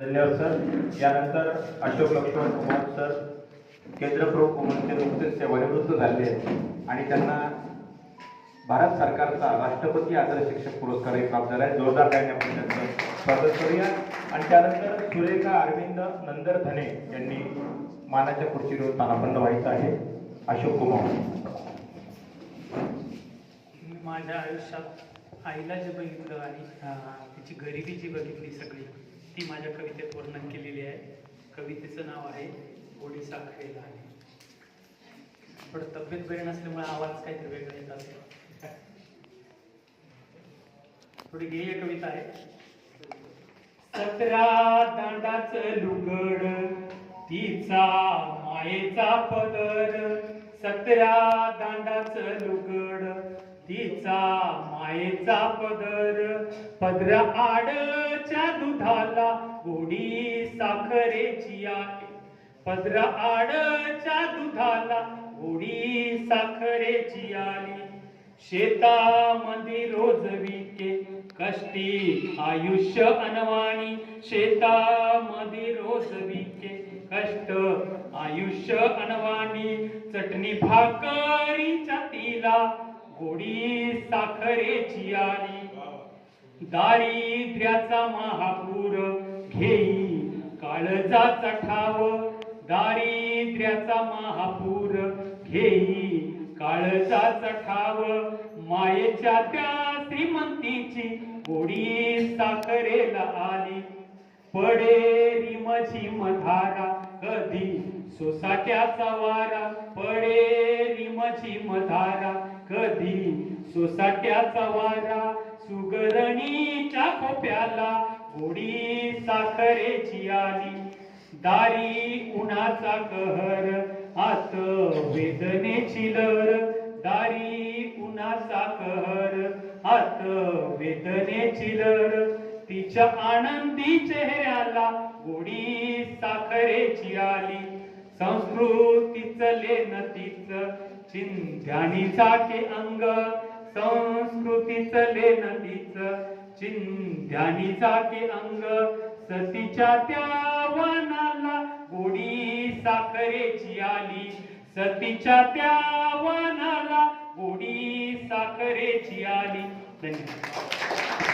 धन्यवाद सर। यानंतर अशोक लक्ष्मण कुमार सर केंद्र प्रमुख वुमनचे नुकतेच सेवानिवृत्त झाले आहेत आणि त्यांना भारत सरकारचा राष्ट्रपती आदर्श शिक्षक पुरस्कारही प्राप्त झाला आहे। जोरदार टाळ्या आपण त्यांचं स्वागत करूया। आणि त्यानंतर सुरेखा अरविंद नंदरधने यांनी मानाच्या खुर्चीवर स्थानापन्न व्हायचं आहे। अशोक कुमार। माझ्या आयुष्यात आईला जे बघितलं आणि तिची गरिबी जी बघितली सगळी ती माझ्या कवितेत वर्णन केलेली आहे। कवितेचं नाव आहे गोडी साखरेला आली। पण तब्येत बरी नसल्यामुळे आवाज काहीतरी वेगळा येत असेल। थोडी गेय कविता आहे। 17 दांडाचं लुगड तिचा मायेचा पदर, 17 दांडाचं लुगड तिचा मायेचा पदर, पदर आडच्या दुधाला गोडी साखरेची आली, पदर आडच्या दुधाला गोडी साखरेची आली। शेतामध्ये रोज विके कष्टी आयुष्य अनवाणी, शेतामध्ये रोज विके कष्ट आयुष्य अनवाणी, चटणी भाकरीच्या तिला गोडी साखरेची आली। दारिद्र्याचा महापूर घेई काळजाचा ठाव, दारिद्र्याचा महापूर घेई काळजाचा ठाव, मायेच्या त्या श्रीमंतीची गोडी साखरेला आली। पडे रिमझिम धारा कधी सोसाट्याचा वारा, पडे रिमझिम धारा कधी सोसाट्याचा वारा, सुगरणीच्या खोप्याला गोडी साखरेची आली। दारी उन्हाचा कहर आत वेदनेची लहर, दारी उन्हाचा कहर आत वेदनेची लहर, तिच्या आनंदी चेहऱ्याला गोडी साखरेची आली। संस्कृतीचं लेन तिचं चिंध्यानी झाके अंग, संस्कृतीचं लेन तिचं चिंध्यानी झाके अंग, सतीच्या त्या वनाला गोडी साखरेची आली, सतीच्या त्या वनाला गोडी साखरेची आली। धन्यवाद।